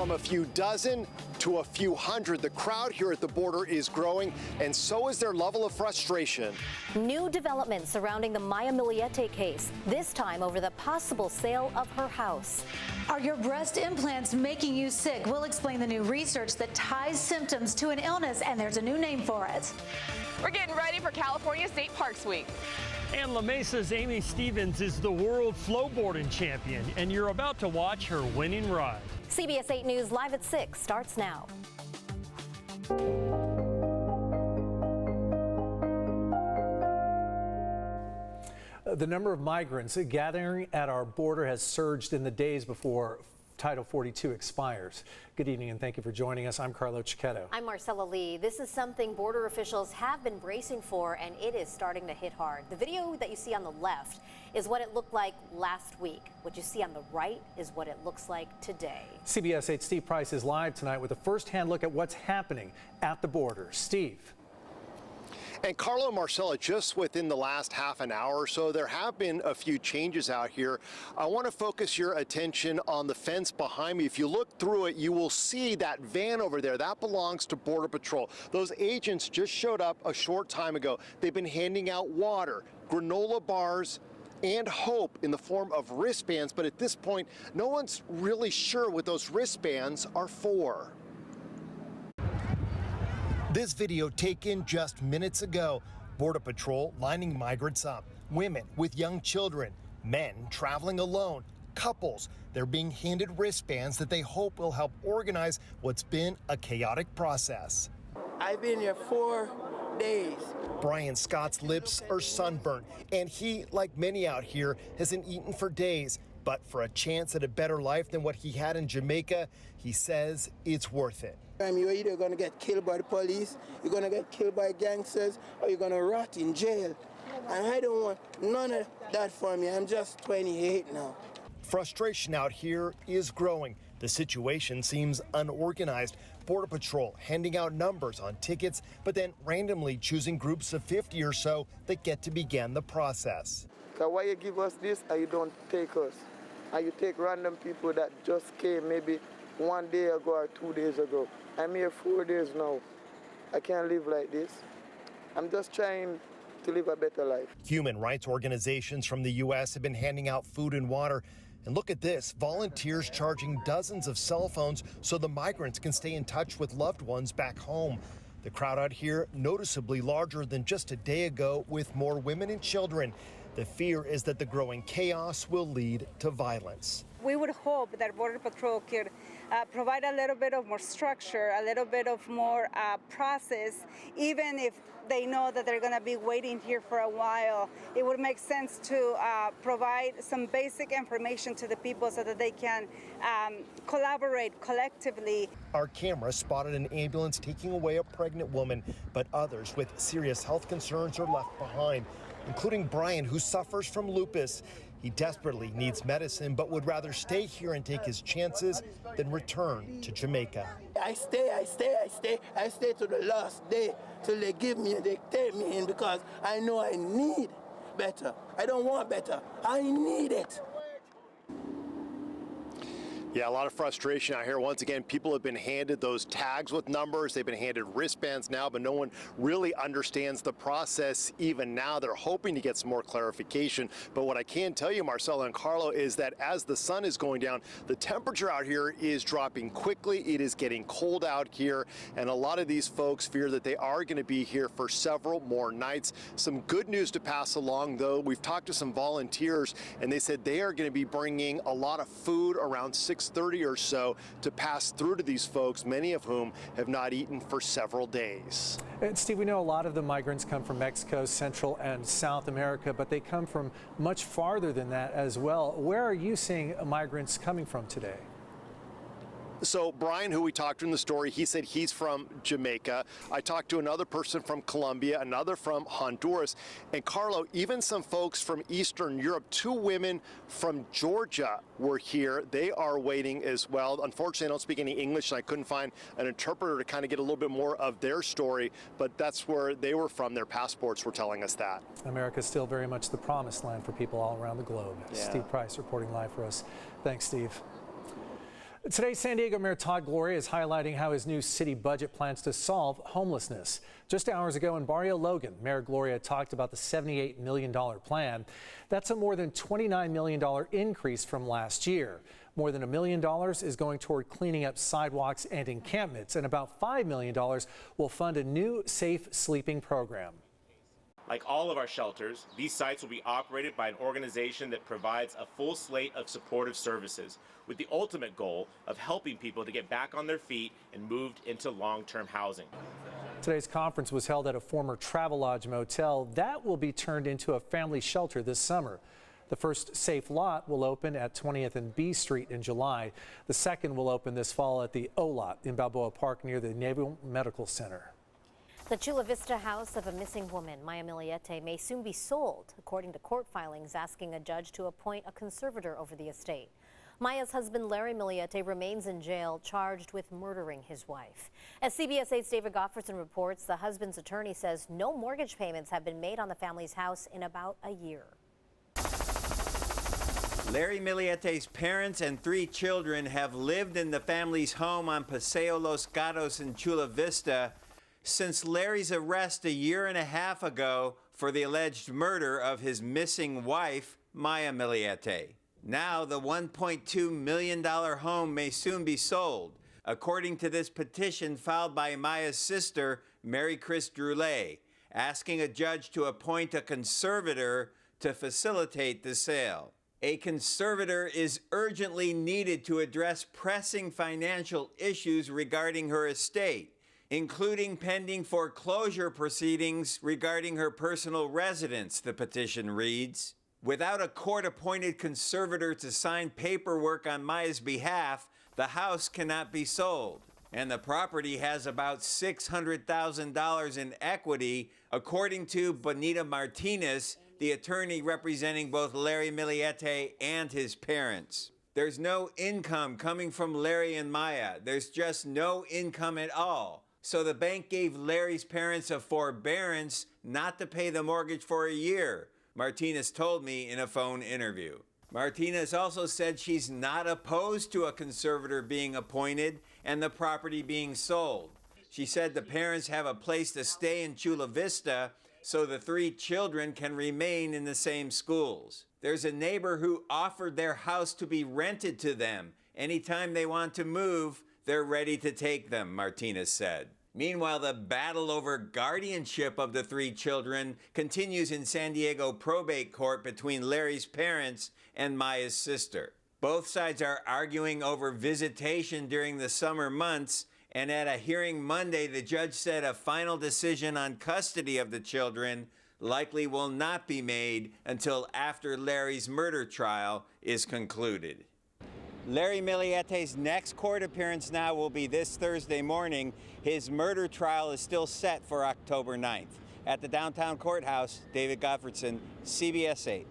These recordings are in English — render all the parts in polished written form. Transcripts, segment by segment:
From a few dozen to a few hundred, the crowd here at the border is growing, and so is their level of frustration. New developments surrounding the Maya Miliete case, this time over the possible sale of her house. Are your breast implants making you sick? We'll explain the new research that ties symptoms to an illness, and there's a new name for it. We're getting ready for California State Parks Week. And La Mesa's Amy Stevens is the world flowboarding champion, and you're about to watch her winning ride. CBS 8 News Live at 6 starts now. The number of migrants gathering at our border has surged in the days before Title 42 expires. Good evening and thank you for joining us. I'm Carlo Cicchetto. I'm Marcella Lee. This is something border officials have been bracing for, and it is starting to hit hard. The video that you see on the left is what it looked like last week. What you see on the right is what it looks like today. CBS 8's Steve Price is live tonight with a first-hand look at what's happening at the border. Steve. And Carlo and Marcella, just within the last half an hour or so, there have been a few changes out here. I want to focus your attention on the fence behind me. If you look through it, you will see that van over there. That belongs to Border Patrol. Those agents just showed up a short time ago. They've been handing out water, granola bars, and hope in the form of wristbands. But at this point, no one's really sure what those wristbands are for. This video taken just minutes ago. Border Patrol lining migrants up. Women with young children, men traveling alone, couples. They're being handed wristbands that they hope will help organize what's been a chaotic process. I've been here 4 days. Brian Scott's lips are sunburnt, and he, like many out here, hasn't eaten for days. But for a chance at a better life than what he had in Jamaica, he says it's worth it. You're either going to get killed by the police, you're going to get killed by gangsters, or you're going to rot in jail. And I don't want none of that for me. I'm just 28 now. Frustration out here is growing. The situation seems unorganized. Border Patrol handing out numbers on tickets, but then randomly choosing groups of 50 or so that get to begin the process. So why you give us this and you don't take us? And you take random people that just came maybe 1 day ago or 2 days ago. I'm here 4 days now. I can't live like this. I'm just trying to live a better life. Human rights organizations from the U.S. have been handing out food and water. And look at this, volunteers charging dozens of cell phones so the migrants can stay in touch with loved ones back home. The crowd out here noticeably larger than just a day ago, with more women and children. The fear is that the growing chaos will lead to violence. We would hope that Border Patrol could provide a little bit of more structure, a little bit of more process, even if they know that they're going to be waiting here for a while. It would make sense to provide some basic information to the people so that they can collaborate collectively. Our camera spotted an ambulance taking away a pregnant woman, but others with serious health concerns are left behind, including Brian, who suffers from lupus. He desperately needs medicine, but would rather stay here and take his chances than return to Jamaica. I stay to the last day till they take me in, because I know I need better. I don't want better, I need it. Yeah, a lot of frustration out here. Once again, people have been handed those tags with numbers. They've been handed wristbands now, but no one really understands the process even now. They're hoping to get some more clarification. But what I can tell you, Marcella and Carlo, is that as the sun is going down, the temperature out here is dropping quickly. It is getting cold out here, and a lot of these folks fear that they are going to be here for several more nights. Some good news to pass along, though. We've talked to some volunteers, and they said they are going to be bringing a lot of food around 6:30 or so to pass through to these folks, many of whom have not eaten for several days. And Steve, we know a lot of the migrants come from Mexico, Central and South America, but they come from much farther than that as well. Where are you seeing migrants coming from today? So Brian, who we talked to in the story, he said he's from Jamaica. I talked to another person from Colombia, another from Honduras. And Carlo, even some folks from Eastern Europe, 2 women from Georgia were here. They are waiting as well. Unfortunately, I don't speak any English, and I couldn't find an interpreter to kind of get a little bit more of their story, but that's where they were from. Their passports were telling us that. America is still very much the promised land for people all around the globe. Yeah. Steve Price reporting live for us. Thanks, Steve. Today, San Diego Mayor Todd Gloria is highlighting how his new city budget plans to solve homelessness. Just hours ago in Barrio Logan, Mayor Gloria talked about the $78 million plan. That's a more than $29 million increase from last year. More than $1 million is going toward cleaning up sidewalks and encampments, and about $5 million will fund a new safe sleeping program. Like all of our shelters, these sites will be operated by an organization that provides a full slate of supportive services, with the ultimate goal of helping people to get back on their feet and moved into long-term housing. Today's conference was held at a former Travelodge motel that will be turned into a family shelter this summer. The first safe lot will open at 20th and B Street in July. The second will open this fall at the O lot in Balboa Park near the Naval Medical Center. The Chula Vista house of a missing woman, Maya Miliete, may soon be sold, according to court filings asking a judge to appoint a conservator over the estate. Maya's husband, Larry Miliete, remains in jail, charged with murdering his wife. As CBS 8's David Gottfredson reports, the husband's attorney says no mortgage payments have been made on the family's house in about a year. Larry Miliete's parents and 3 children have lived in the family's home on Paseo Los Gatos in Chula Vista since Larry's arrest a year and a half ago for the alleged murder of his missing wife, Maya Miliete. Now the $1.2 million home may soon be sold, according to this petition filed by Maya's sister, Mary Chris Droulet, asking a judge to appoint a conservator to facilitate the sale. A conservator is urgently needed to address pressing financial issues regarding her estate, including pending foreclosure proceedings regarding her personal residence, the petition reads. Without a court-appointed conservator to sign paperwork on Maya's behalf, the house cannot be sold. And the property has about $600,000 in equity, according to Bonita Martinez, the attorney representing both Larry Miliete and his parents. There's no income coming from Larry and Maya. There's just no income at all. So the bank gave Larry's parents a forbearance not to pay the mortgage for a year, Martinez told me in a phone interview. Martinez also said she's not opposed to a conservator being appointed and the property being sold. She said the parents have a place to stay in Chula Vista so the 3 children can remain in the same schools. There's a neighbor who offered their house to be rented to them. Anytime they want to move, they're ready to take them, Martinez said. Meanwhile, the battle over guardianship of the 3 children continues in San Diego probate court between Larry's parents and Maya's sister. Both sides are arguing over visitation during the summer months, and at a hearing Monday, the judge said a final decision on custody of the children likely will not be made until after Larry's murder trial is concluded. Larry Miliete's next court appearance now will be this Thursday morning. His murder trial is still set for October 9th. At the downtown courthouse, David Gottfredson, CBS 8.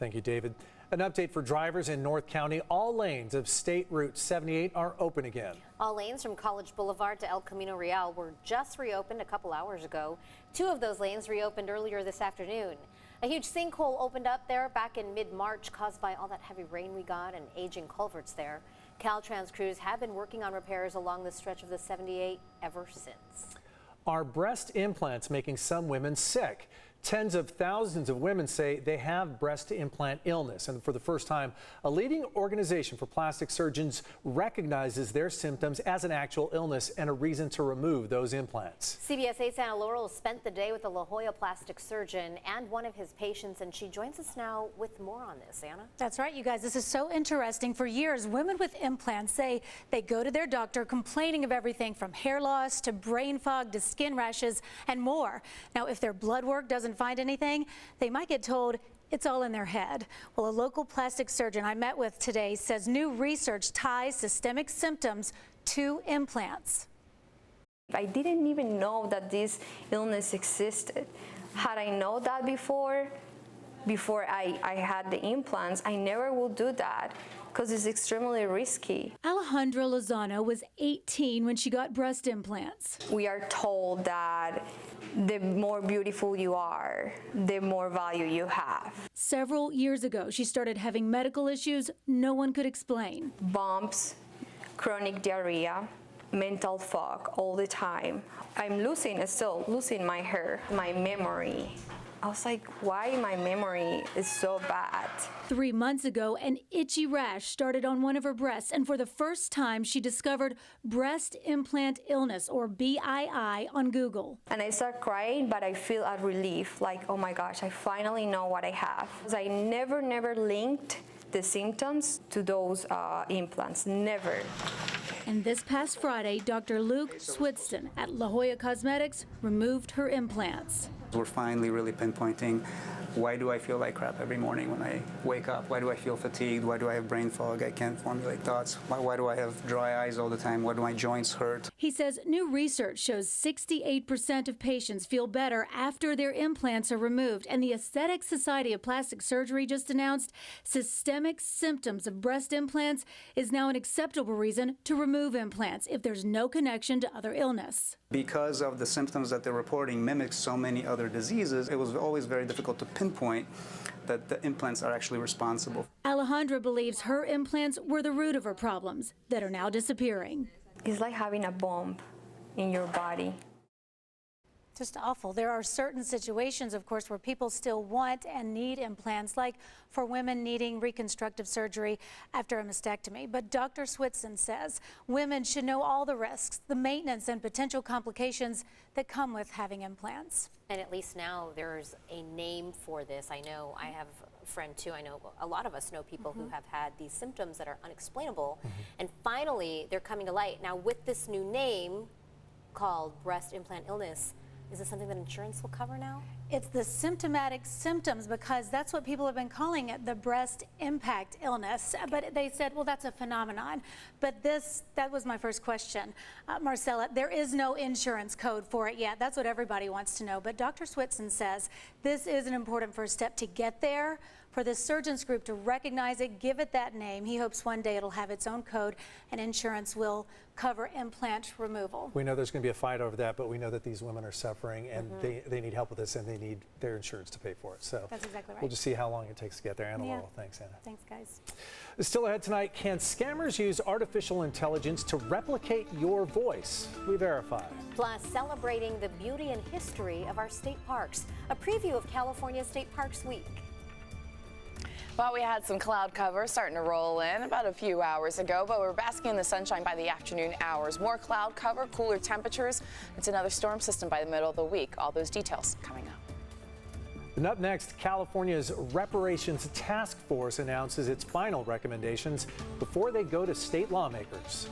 Thank you, David. An update for drivers in North County. All lanes of State Route 78 are open again. All lanes from College Boulevard to El Camino Real were just reopened a couple hours ago. 2 of those lanes reopened earlier this afternoon. A huge sinkhole opened up there back in mid-March, caused by all that heavy rain we got and aging culverts there. Caltrans crews have been working on repairs along the stretch of the 78 ever since. Are breast implants making some women sick? Tens of thousands of women say they have breast implant illness, and for the first time, a leading organization for plastic surgeons recognizes their symptoms as an actual illness and a reason to remove those implants. CBS 8's Anna Laurel spent the day with a La Jolla plastic surgeon and one of his patients, and she joins us now with more on this. Anna? That's right, you guys. This is so interesting. For years, women with implants say they go to their doctor complaining of everything from hair loss to brain fog to skin rashes and more. Now, if their blood work doesn't find anything, they might get told it's all in their head. Well, a local plastic surgeon I met with today says new research ties systemic symptoms to implants. I didn't even know that this illness existed. Had I known that before I had the implants, I never would do that. because it's extremely risky. Alejandra Lozano was 18 when she got breast implants. We are told that the more beautiful you are, the more value you have. Several years ago, she started having medical issues no one could explain. Bumps, chronic diarrhea, mental fog all the time. I'm still losing my hair, my memory. I was like, why my memory is so bad? 3 months ago, an itchy rash started on one of her breasts, and for the first time, she discovered breast implant illness, or BII, on Google. And I start crying, but I feel a relief, like, oh my gosh, I finally know what I have. I never linked the symptoms to those implants, never. And this past Friday, Dr. Luke Switston at La Jolla Cosmetics removed her implants. We're finally really pinpointing, why do I feel like crap every morning when I wake up? Why do I feel fatigued? Why do I have brain fog? I can't formulate thoughts. Why do I have dry eyes all the time? Why do my joints hurt? He says new research shows 68% of patients feel better after their implants are removed. And the Aesthetic Society of Plastic Surgery just announced systemic symptoms of breast implants is now an acceptable reason to remove implants if there's no connection to other illness. Because of the symptoms that they're reporting mimic so many other diseases, it was always very difficult to pinpoint that the implants are actually responsible. Alejandra believes her implants were the root of her problems that are now disappearing. It's like having a bomb in your body. Just awful. There are certain situations, of course, where people still want and need implants, like for women needing reconstructive surgery after a mastectomy. But Dr. Switson says women should know all the risks, the maintenance, and potential complications that come with having implants. And at least now there's a name for this. I know I have a friend too. I know a lot of us know people who have had these symptoms that are unexplainable. And finally, they're coming to light. Now, with this new name called breast implant illness, is this something that insurance will cover now? It's the symptomatic symptoms, because that's what people have been calling it, the breast impact illness. But they said, well, that's a phenomenon. But that was my first question. Marcella, there is no insurance code for it yet. That's what everybody wants to know. But Dr. Switson says this is an important first step to get there, for the surgeons group to recognize it, give it that name. He hopes one day it'll have its own code and insurance will cover implant removal. We know there's going to be a fight over that, but we know that these women are suffering and they need help with this, and they need their insurance to pay for it. So that's exactly right. We'll just see how long it takes to get there. Anna Laurel, thanks, Anna. Thanks, guys. Still ahead tonight, can scammers use artificial intelligence to replicate your voice? We verify. Plus, celebrating the beauty and history of our state parks. A preview of California State Parks Week. Well, we had some cloud cover starting to roll in about a few hours ago, but we're basking in the sunshine by the afternoon hours. More cloud cover, cooler temperatures. It's another storm system by the middle of the week. All those details coming up. And up next, California's Reparations Task Force announces its final recommendations before they go to state lawmakers.